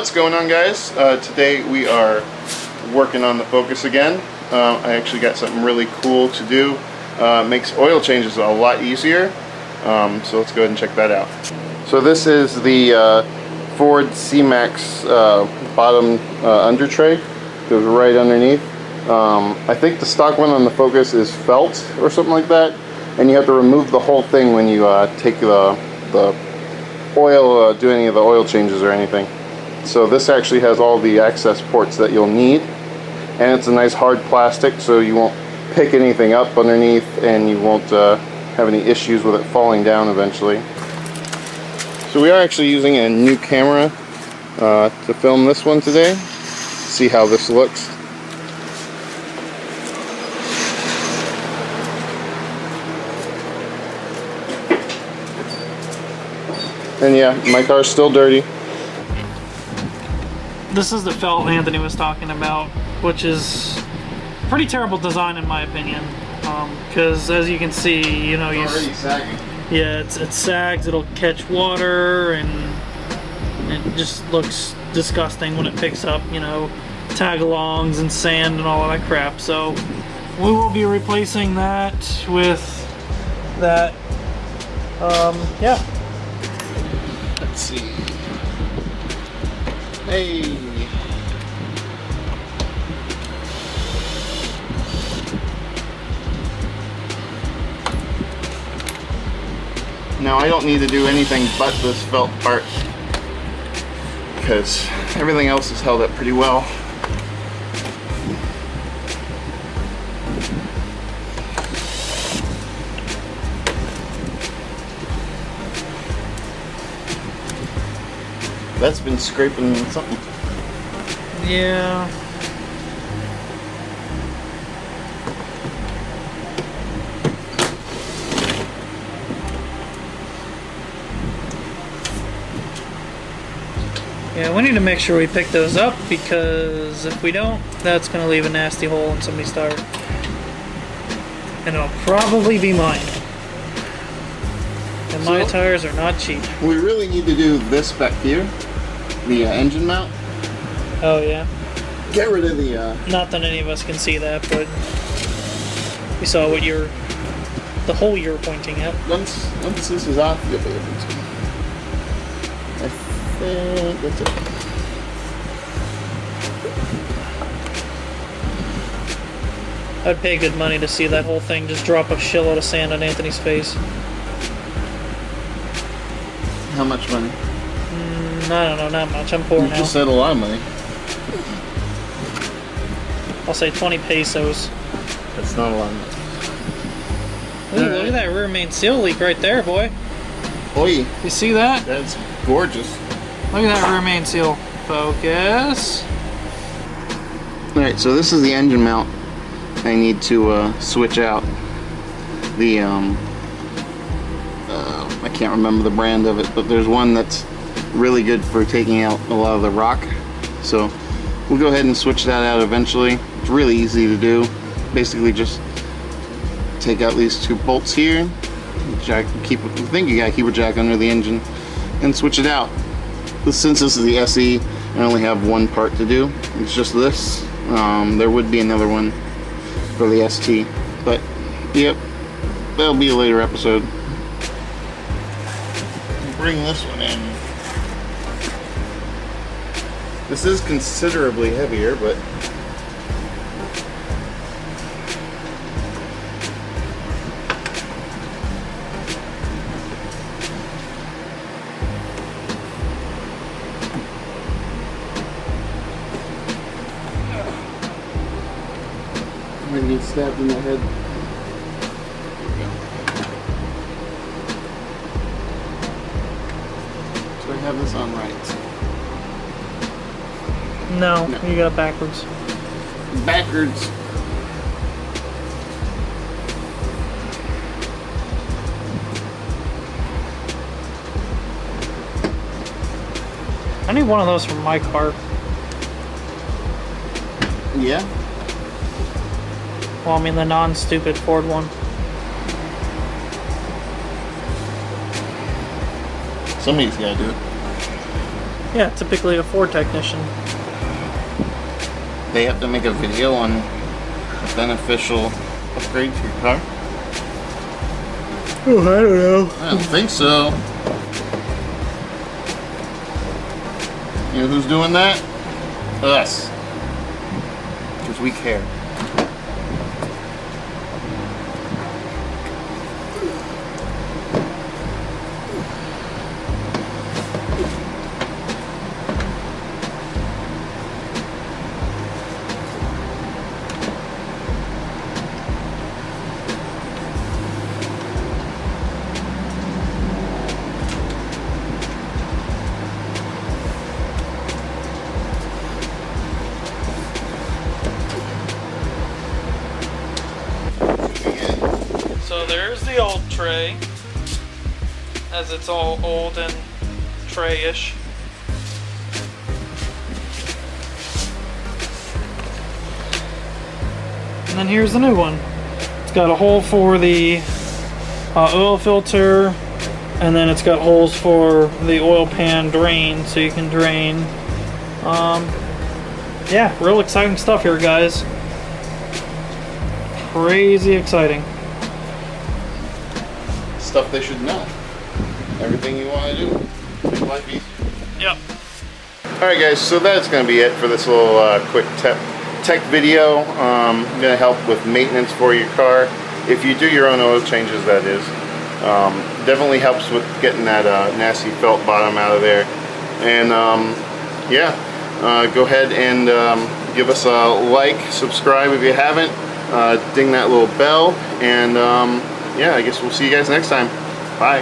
What's going on, guys? Today we are working on the focus again. I actually got something really cool to do. Makes oil changes a lot easier. So let's go ahead and check that out. So this is the Ford C-Max bottom under tray. Goes right underneath. I think the stock one on the Focus is felt or something like that, and you have to remove the whole thing when you take the oil, do any of the oil changes or anything. So this actually has all the access ports that you'll need, and it's a nice hard plastic, so you won't pick anything up underneath, and you won't have any issues with it falling down eventually. So we are actually using a new camera to film this one today. See how this looks. And yeah, my car's still dirty. This is the felt Anthony was talking about, which is pretty terrible design in my opinion. Because as you can see, you know, it's already sagging. Yeah, it sags. It'll catch water, and it just looks disgusting when it picks up, you know, tag-alongs and sand and all of that crap. So we will be replacing that with that. Yeah. Let's see. Hey. Now I don't need to do anything but this felt part, because everything else is held up pretty well. That's been scraping something. Yeah. Yeah, we need to make sure we pick those up, because if we don't, that's going to leave a nasty hole in somebody's tire. And it'll probably be mine. And my tires are not cheap. We really need to do this back here, the engine mount. Oh yeah. Get rid of the... Not that any of us can see that, but we saw what the hole you were pointing at. Once this is off, you'll be able to. I think that's it. I'd pay good money to see that whole thing just drop a shitload of sand on Anthony's face. How much money? I don't know, not much. I'm poor now. You just said a lot of money. I'll say 20 pesos. That's not a lot of money. Ooh, look at that rear main seal leak right there, boy. Oi. You see that? That's gorgeous. Look at that rear main seal. Focus. Alright, so this is the engine mount. I need to switch out the I can't remember the brand of it, but there's one that's really good for taking out a lot of the rock. So we'll go ahead and switch that out eventually. It's really easy to do. Basically just take out these two bolts here. I think you gotta keep a jack under the engine and switch it out. Since this is the SE, I only have one part to do. It's just this. There would be another one for the ST, but yep, that'll be a later episode. Bring this one in. This is considerably heavier, but I'm gonna get stabbed in the head. Do I have this on right? No, you got it backwards. Backwards. I need one of those for my car. Yeah? Well, I mean the non-stupid Ford one. Somebody's got to do it. Yeah, typically a Ford technician. They have to make a video on a beneficial upgrade to your car? Oh, I don't know. I don't think so. You know who's doing that? Us. Because we care. So there's the old tray, as it's all old and tray-ish. And then here's the new one. It's got a hole for the oil filter, and then it's got holes for the oil pan drain, so you can drain. Yeah, real exciting stuff here, guys. Crazy exciting. Stuff they should know. Everything you want to do. Make life easier. Yep. Alright guys, so that's going to be it for this little quick tech video. Going to help with maintenance for your car. If you do your own oil changes, that is. Definitely helps with getting that nasty felt bottom out of there. And yeah, go ahead and give us a like, subscribe if you haven't. Ding that little bell, and yeah, I guess we'll see you guys next time. Bye.